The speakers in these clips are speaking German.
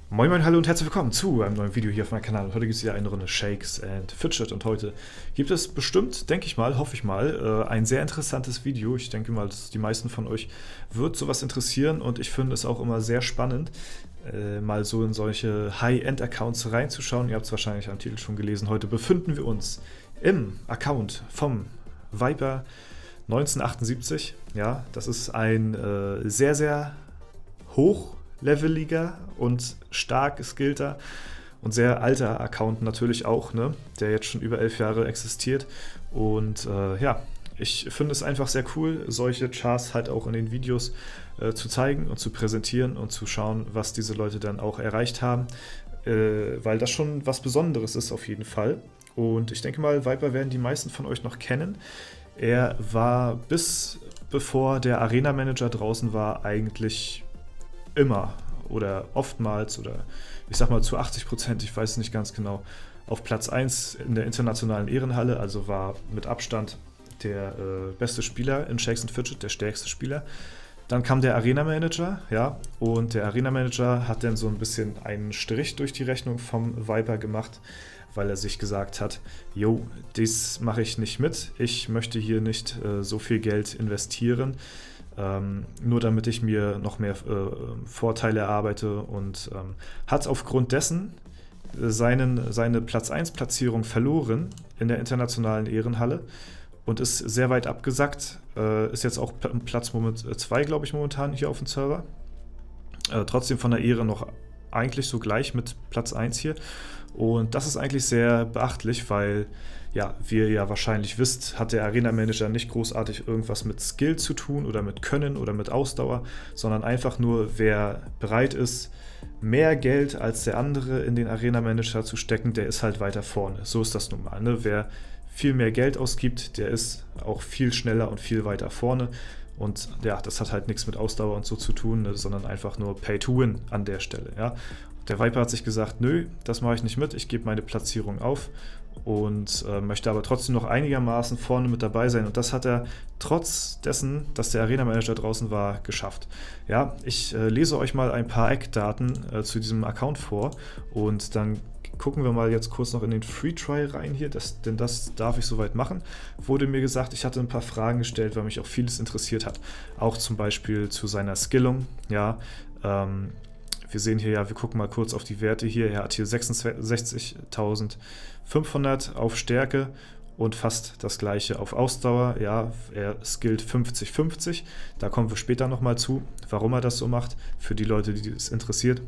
Moin Moin, hallo und herzlich willkommen zu einem neuen Video hier auf meinem Kanal. Heute gibt es wieder eine Runde Shakes and Fidget und heute gibt es bestimmt, denke ich mal, hoffe ich mal, ein sehr interessantes Video. Ich denke mal, dass die meisten von euch wird sowas interessieren und ich finde es auch immer sehr spannend, mal so in solche High-End-Accounts reinzuschauen. Ihr habt es wahrscheinlich am Titel schon gelesen. Heute befinden wir uns im Account vom Viper 1978. Ja, das ist ein sehr, sehr hochleveliger und stark skillter und sehr alter Account natürlich auch, ne, der jetzt schon über 11 Jahre existiert. Und ja, ich finde es einfach sehr cool, solche Charts halt auch in den Videos zu zeigen und zu präsentieren und zu schauen, was diese Leute dann auch erreicht haben, weil das schon was Besonderes ist auf jeden Fall. Und ich denke mal, Viper werden die meisten von euch noch kennen. Er war bis bevor der Arena Manager draußen war eigentlich immer oder oftmals oder ich sag mal zu 80%, ich weiß es nicht ganz genau, auf Platz 1 in der internationalen Ehrenhalle, also war mit Abstand der beste Spieler in Shakes and Fidget, der stärkste Spieler. Dann kam der Arena Manager, ja, und der Arena Manager hat dann so ein bisschen einen Strich durch die Rechnung vom Viper gemacht, weil er sich gesagt hat, jo, dies mache ich nicht mit, ich möchte hier nicht so viel Geld investieren, nur damit ich mir noch mehr Vorteile erarbeite und hat aufgrund dessen seine Platz 1 Platzierung verloren in der internationalen Ehrenhalle und ist sehr weit abgesackt, ist jetzt auch Platz 2, glaube ich, momentan hier auf dem Server. Trotzdem von der Ehre noch eigentlich so gleich mit Platz 1 hier. Und das ist eigentlich sehr beachtlich, weil, ja, wie ihr ja wahrscheinlich wisst, hat der Arena Manager nicht großartig irgendwas mit Skill zu tun oder mit Können oder mit Ausdauer, sondern einfach nur, wer bereit ist, mehr Geld als der andere in den Arena Manager zu stecken, der ist halt weiter vorne. So ist das nun mal, ne? Wer viel mehr Geld ausgibt, der ist auch viel schneller und viel weiter vorne. Und ja, das hat halt nichts mit Ausdauer und so zu tun, ne, sondern einfach nur Pay to Win an der Stelle. Ja. Der Viper hat sich gesagt, nö, das mache ich nicht mit, ich gebe meine Platzierung auf und möchte aber trotzdem noch einigermaßen vorne mit dabei sein. Und das hat er trotz dessen, dass der Arena Manager draußen war, geschafft. Ja, ich lese euch mal ein paar Eckdaten zu diesem Account vor und dann gucken wir mal jetzt kurz noch in den Free Try rein hier, denn das darf ich soweit machen. Wurde mir gesagt, ich hatte ein paar Fragen gestellt, weil mich auch vieles interessiert hat. Auch zum Beispiel zu seiner Skillung. Ja, wir sehen hier ja, wir gucken mal kurz auf die Werte hier. Er hat hier 66.500 auf Stärke und fast das gleiche auf Ausdauer. Ja, er skillt 50-50. Da kommen wir später nochmal zu, warum er das so macht, für die Leute, die es interessiert.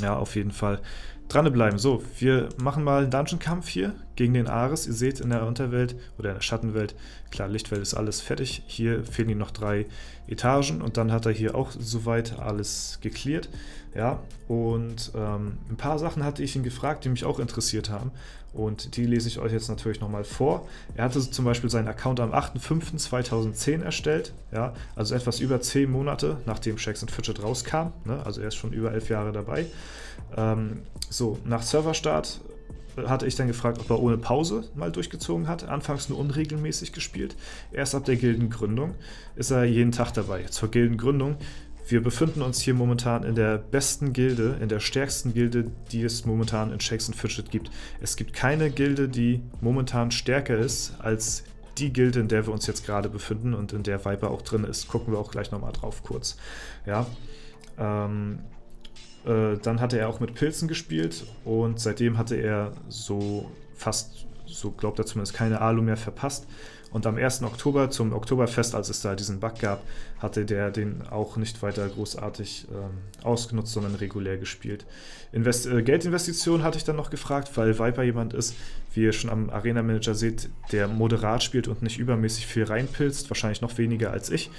Ja, auf jeden Fall dranbleiben. So, wir machen mal einen Dungeon-Kampf hier gegen den Ares. Ihr seht in der Unterwelt oder in der Schattenwelt, klar, Lichtwelt ist alles fertig. Hier fehlen ihm noch 3 Etagen und dann hat er hier auch soweit alles geklärt. Ja, und ein paar Sachen hatte ich ihn gefragt, die mich auch interessiert haben. Und die lese ich euch jetzt natürlich nochmal vor. Er hatte zum Beispiel seinen Account am 8.5.2010 erstellt. Ja, also etwas über 10 Monate, nachdem Shakes and Fidget rauskam. Ne? Also er ist schon über 11 Jahre dabei. So, nach Serverstart hatte ich dann gefragt, ob er ohne Pause mal durchgezogen hat. Anfangs nur unregelmäßig gespielt. Erst ab der Gildengründung ist er jeden Tag dabei. Zur Gildengründung. Wir befinden uns hier momentan in der besten Gilde, in der stärksten Gilde, die es momentan in Shakes and Fidget gibt. Es gibt keine Gilde, die momentan stärker ist als die Gilde, in der wir uns jetzt gerade befinden und in der Viper auch drin ist. Gucken wir auch gleich nochmal drauf kurz. Ja, dann hatte er auch mit Pilzen gespielt und seitdem hatte er so fast, so glaubt er zumindest, keine Alu mehr verpasst. Und am 1. Oktober zum Oktoberfest, als es da diesen Bug gab, hatte der den auch nicht weiter großartig ausgenutzt, sondern regulär gespielt. Geldinvestition hatte ich dann noch gefragt, weil Viper jemand ist, wie ihr schon am Arena Manager seht, der moderat spielt und nicht übermäßig viel reinpilzt, wahrscheinlich noch weniger als ich.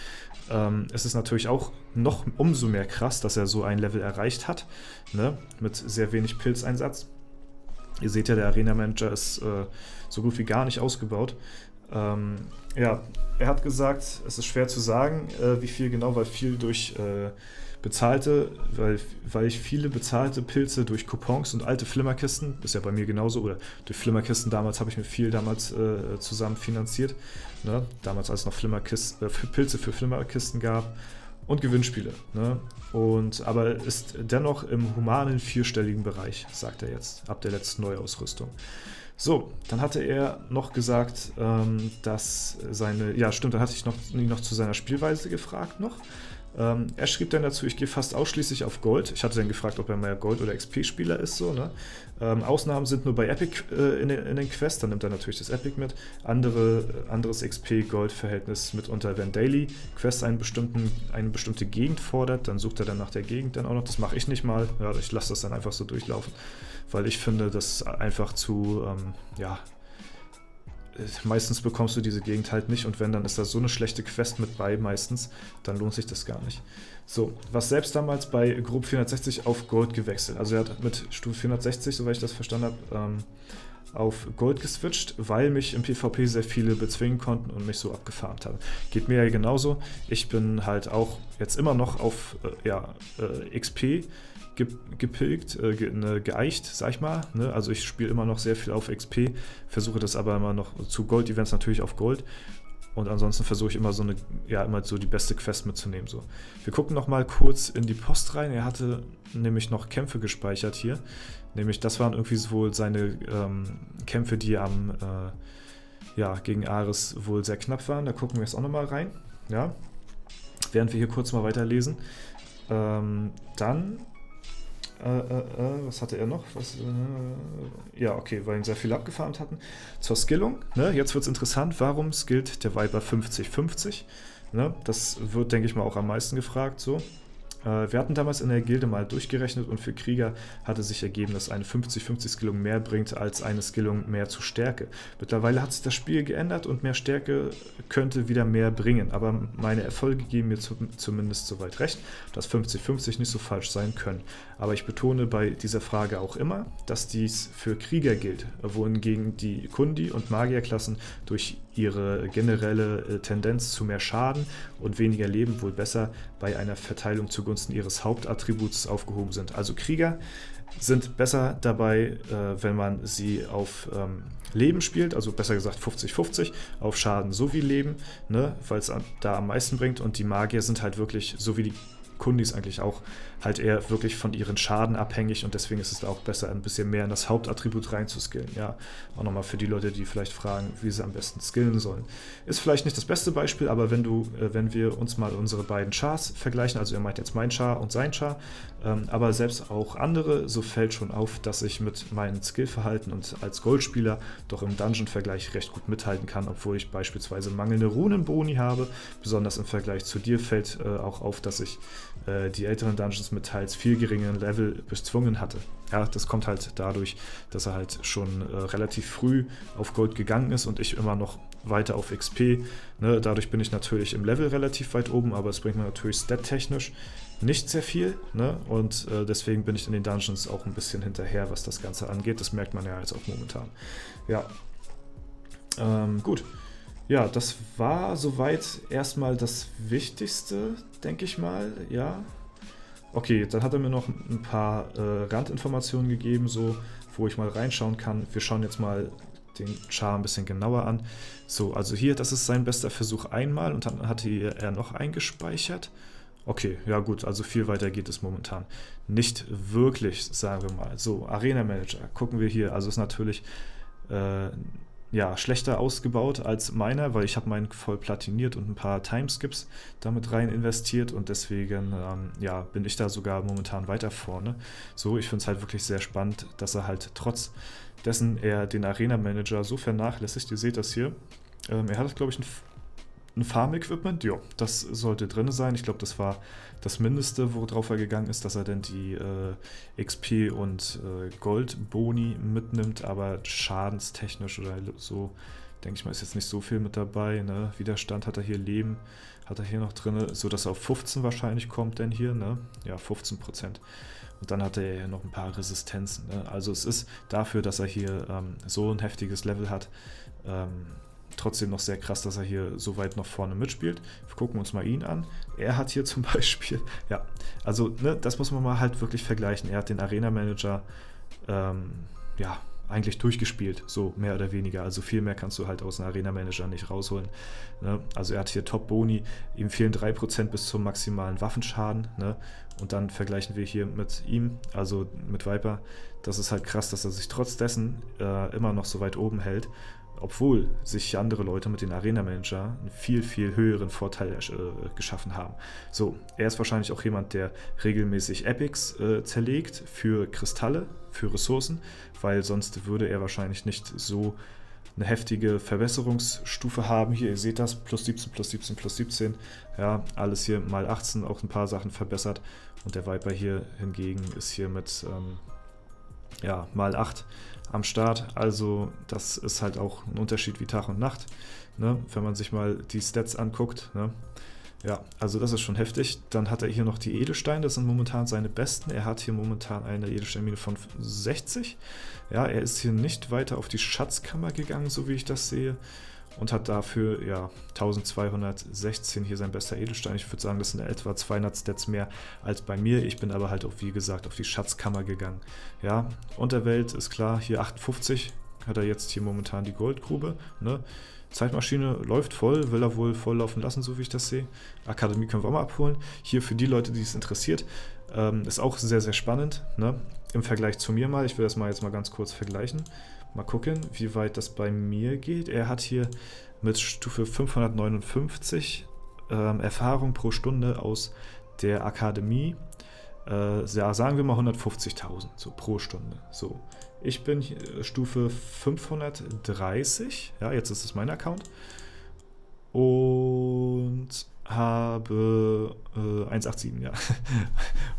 Es ist natürlich auch noch umso mehr krass, dass er so ein Level erreicht hat, ne, mit sehr wenig Pilzeinsatz. Ihr seht ja, der Arena Manager ist so gut wie gar nicht ausgebaut. Ja, er hat gesagt, es ist schwer zu sagen, wie viel genau, weil viel durch weil ich viele bezahlte Pilze durch Coupons und alte Flimmerkisten, ist ja bei mir genauso, oder durch Flimmerkisten damals habe ich mir viel zusammen finanziert, ne? Damals als es noch Pilze für Flimmerkisten gab. und Gewinnspiele. Ne? Aber ist dennoch im humanen vierstelligen Bereich, sagt er jetzt, ab der letzten Neuausrüstung. So, dann hatte er noch gesagt, dass ja stimmt, dann hatte ich noch zu seiner Spielweise gefragt noch. Er schrieb dann dazu, ich gehe fast ausschließlich auf Gold. Ich hatte dann gefragt, ob er mehr Gold- oder XP-Spieler ist. So, ne? Ausnahmen sind nur bei Epic in den Quests, dann nimmt er natürlich das Epic mit. Anderes XP-Gold-Verhältnis mitunter, wenn Daily Quest eine bestimmte Gegend fordert, dann sucht er dann nach der Gegend dann auch noch. Das mache ich nicht mal, ja, ich lasse das dann einfach so durchlaufen, weil ich finde, das einfach zu, meistens bekommst du diese Gegend halt nicht und wenn, dann ist da so eine schlechte Quest mit bei meistens, dann lohnt sich das gar nicht. So, was selbst damals bei Group 460 auf Gold gewechselt. Also er hat mit Stufe 460, soweit ich das verstanden habe, auf Gold geswitcht, weil mich im PvP sehr viele bezwingen konnten und mich so abgefarmt haben. Geht mir ja genauso. Ich bin halt auch jetzt immer noch auf XP gepilgt, geeicht, sag ich mal. Ne? Also ich spiele immer noch sehr viel auf XP, versuche das aber immer noch zu Gold-Events natürlich auf Gold. Und ansonsten versuche ich immer immer so die beste Quest mitzunehmen. So. Wir gucken noch mal kurz in die Post rein. Er hatte nämlich noch Kämpfe gespeichert hier. Nämlich das waren irgendwie wohl seine Kämpfe, die gegen Ares wohl sehr knapp waren. Da gucken wir jetzt auch noch mal rein. Ja. Während wir hier kurz mal weiterlesen. Dann was hatte er noch? Weil ihn sehr viele abgefarmt hatten. Zur Skillung, ne? Jetzt wird es interessant, warum skillt der Viper 50-50? Ne? Das wird, denke ich mal, auch am meisten gefragt. So. Wir hatten damals in der Gilde mal durchgerechnet und für Krieger hatte sich ergeben, dass eine 50-50 Skillung mehr bringt als eine Skillung mehr zu Stärke. Mittlerweile hat sich das Spiel geändert und mehr Stärke könnte wieder mehr bringen, aber meine Erfolge geben mir zumindest soweit recht, dass 50-50 nicht so falsch sein können. Aber ich betone bei dieser Frage auch immer, dass dies für Krieger gilt, wohingegen die Kundi- und Magierklassen durch ihre generelle Tendenz zu mehr Schaden und weniger Leben wohl besser bei einer Verteilung zugunsten ihres Hauptattributs aufgehoben sind. Also Krieger sind besser dabei, wenn man sie auf Leben spielt, also besser gesagt 50-50, auf Schaden sowie Leben, ne, weil es da am meisten bringt, und die Magier sind halt wirklich, so wie die Kundis eigentlich auch, halt eher wirklich von ihren Schaden abhängig, und deswegen ist es da auch besser, ein bisschen mehr in das Hauptattribut reinzuskillen. Ja, auch nochmal für die Leute, die vielleicht fragen, wie sie am besten skillen sollen. Ist vielleicht nicht das beste Beispiel, aber wenn wir uns mal unsere beiden Chars vergleichen, also er meint jetzt mein Char und sein Char, aber selbst auch andere, so fällt schon auf, dass ich mit meinem Skillverhalten und als Goldspieler doch im Dungeon-Vergleich recht gut mithalten kann, obwohl ich beispielsweise mangelnde Runenboni habe. Besonders im Vergleich zu dir fällt auch auf, dass ich die älteren Dungeons mit teils viel geringeren Level bezwungen hatte. Ja, das kommt halt dadurch, dass er halt schon relativ früh auf Gold gegangen ist und ich immer noch weiter auf XP. Ne? Dadurch bin ich natürlich im Level relativ weit oben, aber es bringt mir natürlich stat-technisch nicht sehr viel. Ne? Und deswegen bin ich in den Dungeons auch ein bisschen hinterher, was das Ganze angeht. Das merkt man ja jetzt auch momentan. Ja, gut. Ja, das war soweit erstmal das Wichtigste, denke ich mal, ja. Okay, dann hat er mir noch ein paar Randinformationen gegeben, so, wo ich mal reinschauen kann. Wir schauen jetzt mal den Char ein bisschen genauer an. So, also hier, das ist sein bester Versuch einmal, und dann hatte er noch eingespeichert. Okay, ja gut, also viel weiter geht es momentan nicht wirklich, sagen wir mal. So, Arena Manager, gucken wir hier, also ist natürlich schlechter ausgebaut als meiner, weil ich habe meinen voll platiniert und ein paar Timeskips damit rein investiert, und deswegen bin ich da sogar momentan weiter vorne. So, ich finde es halt wirklich sehr spannend, dass er halt trotz dessen er den Arena Manager so vernachlässigt. Ihr seht das hier. Er hat, glaube ich, ein Farm-Equipment. Ja, das sollte drin sein. Ich glaube, das war das Mindeste, worauf er gegangen ist, dass er denn die XP und Gold-Boni mitnimmt, aber schadenstechnisch oder so, denke ich mal, ist jetzt nicht so viel mit dabei. Ne? Widerstand hat er hier, Leben hat er hier noch drin, sodass er auf 15 wahrscheinlich kommt, denn hier, ne? Ja, 15%. Und dann hat er ja noch ein paar Resistenzen. Ne? Also es ist dafür, dass er hier so ein heftiges Level hat, trotzdem noch sehr krass, dass er hier so weit noch vorne mitspielt. Wir gucken uns mal ihn an. Er hat hier zum Beispiel, ja, also ne, das muss man mal halt wirklich vergleichen. Er hat den Arena Manager, eigentlich durchgespielt, so mehr oder weniger. Also viel mehr kannst du halt aus einem Arena-Manager nicht rausholen. Ne? Also er hat hier Top-Boni, ihm fehlen 3% bis zum maximalen Waffenschaden. Ne? Und dann vergleichen wir hier mit ihm, also mit Viper. Das ist halt krass, dass er sich trotz dessen immer noch so weit oben hält, obwohl sich andere Leute mit den Arena-Manager einen viel, viel höheren Vorteil geschaffen haben. So, er ist wahrscheinlich auch jemand, der regelmäßig Epics zerlegt für Kristalle, für Ressourcen, weil sonst würde er wahrscheinlich nicht so eine heftige Verbesserungsstufe haben. Hier, ihr seht das, plus 17, plus 17, plus 17. Ja, alles hier mal 18, auch ein paar Sachen verbessert. Und der Viper hier hingegen ist hier mit mal 8 am Start. Also das ist halt auch ein Unterschied wie Tag und Nacht, ne? Wenn man sich mal die Stats anguckt. Ne? Ja, also das ist schon heftig. Dann hat er hier noch die Edelsteine, das sind momentan seine besten. Er hat hier momentan eine Edelsteinmine von 60. Ja, er ist hier nicht weiter auf die Schatzkammer gegangen, so wie ich das sehe. Und hat dafür 1216 hier sein bester Edelstein. Ich würde sagen, das sind etwa 200 Stats mehr als bei mir. Ich bin aber halt auch, wie gesagt, auf die Schatzkammer gegangen. Ja, Unterwelt ist klar, hier 58 hat er jetzt hier momentan die Goldgrube. Ne? Zeitmaschine läuft voll, will er wohl voll laufen lassen, so wie ich das sehe. Akademie können wir auch mal abholen. Hier für die Leute, die es interessiert, ist auch sehr, sehr spannend. Ne? Im Vergleich zu mir mal, ich will das mal jetzt mal ganz kurz vergleichen. Mal gucken, wie weit das bei mir geht. Er hat hier mit Stufe 559 Erfahrung pro Stunde aus der Akademie. Sagen wir mal 150.000 so pro Stunde. So, ich bin Stufe 530. Ja, jetzt ist es mein Account. Und habe 187, ja.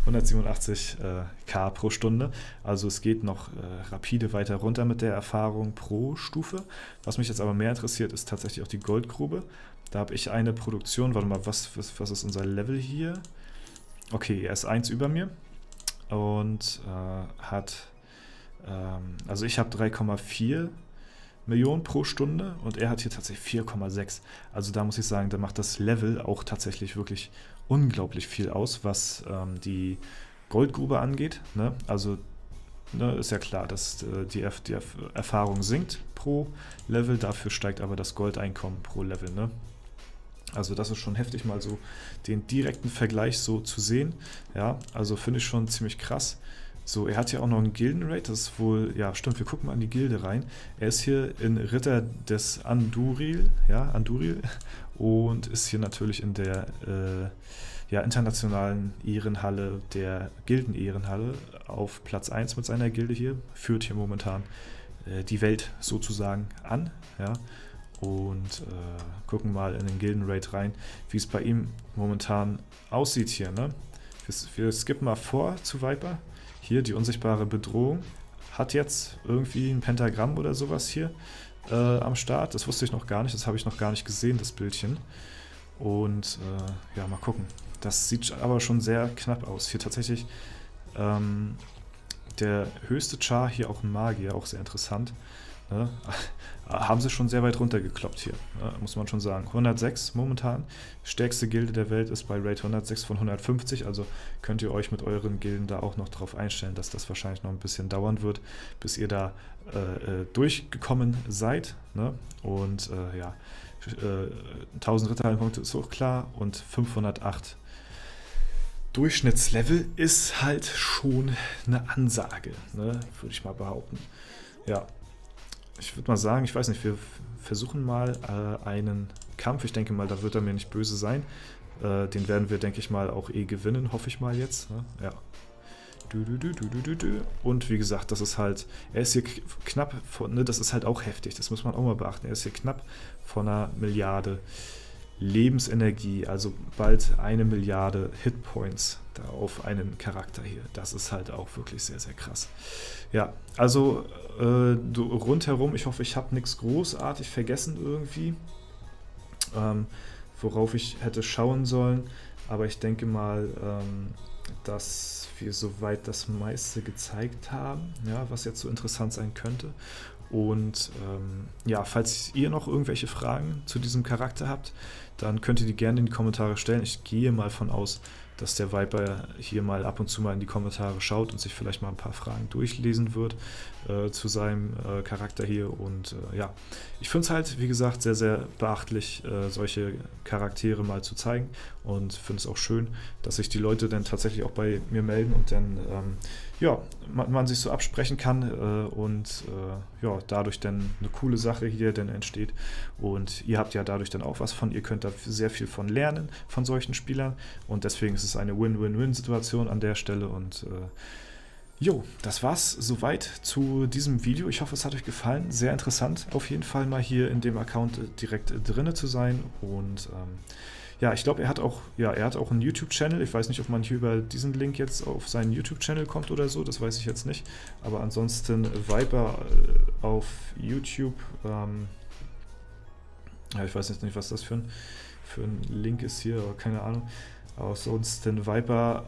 187k pro Stunde. Also es geht noch rapide weiter runter mit der Erfahrung pro Stufe. Was mich jetzt aber mehr interessiert, ist tatsächlich auch die Goldgrube. Da habe ich eine Produktion, warte mal, was ist unser Level hier? Okay, er ist 1 über mir und hat, also ich habe 3,4 Millionen pro Stunde und er hat hier tatsächlich 4,6. Also da muss ich sagen, da macht das Level auch tatsächlich wirklich unglaublich viel aus, was die Goldgrube angeht. Ne? Also ist ja klar, dass die Erfahrung sinkt pro Level, dafür steigt aber das Goldeinkommen pro Level. Ne? Also das ist schon heftig, mal so den direkten Vergleich so zu sehen. Ja, also finde ich schon ziemlich krass. So, er hat ja auch noch einen Gildenrate, das ist wohl, ja stimmt, wir gucken mal in die Gilde rein. Er ist hier in Ritter des Anduril, und ist hier natürlich in der internationalen Ehrenhalle, der Gilden-Ehrenhalle, auf Platz 1 mit seiner Gilde hier, führt hier momentan die Welt sozusagen an, ja. Und gucken mal in den Gildenrate rein, wie es bei ihm momentan aussieht hier, ne? Wir skippen mal vor zu Viper. Hier, die unsichtbare Bedrohung hat jetzt irgendwie ein Pentagramm oder sowas hier am Start. Das wusste ich noch gar nicht, das habe ich noch gar nicht gesehen, das Bildchen. Und mal gucken. Das sieht aber schon sehr knapp aus. Hier tatsächlich der höchste Char, hier auch ein Magier, auch sehr interessant. Ne? Haben sie schon sehr weit runtergekloppt hier, ne? Muss man schon sagen. 106 momentan. Stärkste Gilde der Welt ist bei Rate 106 von 150, also könnt ihr euch mit euren Gilden da auch noch drauf einstellen, dass das wahrscheinlich noch ein bisschen dauern wird, bis ihr da durchgekommen seid. Ne? Und 1000 Ritterhallenpunkte ist auch klar und 508 Durchschnittslevel ist halt schon eine Ansage, ne? Würde ich mal behaupten. Ja. Ich würde mal sagen, ich weiß nicht, wir versuchen mal einen Kampf. Ich denke mal, da wird er mir nicht böse sein. Den werden wir, denke ich mal, auch gewinnen, hoffe ich mal jetzt. Ne? Ja. Und wie gesagt, das ist halt, er ist hier knapp, das ist halt auch heftig, das muss man auch mal beachten. Er ist hier knapp von einer Milliarde Lebensenergie, also bald 1 Milliarde Hitpoints da auf einen Charakter hier. Das ist halt auch wirklich sehr, sehr krass. Ja, also rundherum, ich hoffe, ich habe nichts großartig vergessen irgendwie, worauf ich hätte schauen sollen, aber ich denke mal, dass wir soweit das meiste gezeigt haben, ja, was jetzt so interessant sein könnte. Und falls ihr noch irgendwelche Fragen zu diesem Charakter habt, dann könnt ihr die gerne in die Kommentare stellen. Ich gehe mal von aus, dass der Viper hier mal ab und zu mal in die Kommentare schaut und sich vielleicht mal ein paar Fragen durchlesen wird zu seinem Charakter hier. Und ja, ich finde es halt, wie gesagt, sehr, sehr beachtlich, solche Charaktere mal zu zeigen, und finde es auch schön, dass sich die Leute dann tatsächlich auch bei mir melden und dann ja, man sich so absprechen kann und ja, dadurch dann eine coole Sache hier dann entsteht, und ihr habt ja dadurch dann auch was von, ihr könnt da sehr viel von lernen, von solchen Spielern, und deswegen ist es eine Win-Win-Win-Situation an der Stelle. Und jo, das war's soweit zu diesem Video. Ich hoffe, es hat euch gefallen. Sehr interessant, auf jeden Fall mal hier in dem Account direkt drinne zu sein. Und ja, ich glaube, er hat auch einen YouTube-Channel. Ich weiß nicht, ob man hier über diesen Link jetzt auf seinen YouTube-Channel kommt oder so. Das weiß ich jetzt nicht. Aber ansonsten Viper auf YouTube. Ja, ich weiß jetzt nicht, was das für ein Link ist hier, aber keine Ahnung. Aber ansonsten Viper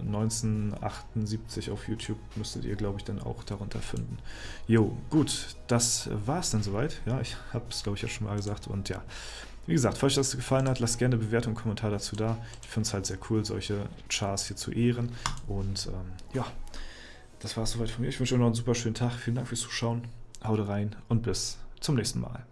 1978 auf YouTube müsstet ihr, glaube ich, dann auch darunter finden. Jo, gut, das war's dann soweit. Ja, ich habe es, glaube ich, ja schon mal gesagt. Und ja, wie gesagt, falls euch das gefallen hat, lasst gerne eine Bewertung und einen Kommentar dazu da. Ich finde es halt sehr cool, solche Chars hier zu ehren. Und ja, das war's soweit von mir. Ich wünsche euch noch einen super schönen Tag. Vielen Dank fürs Zuschauen. Haut rein und bis zum nächsten Mal.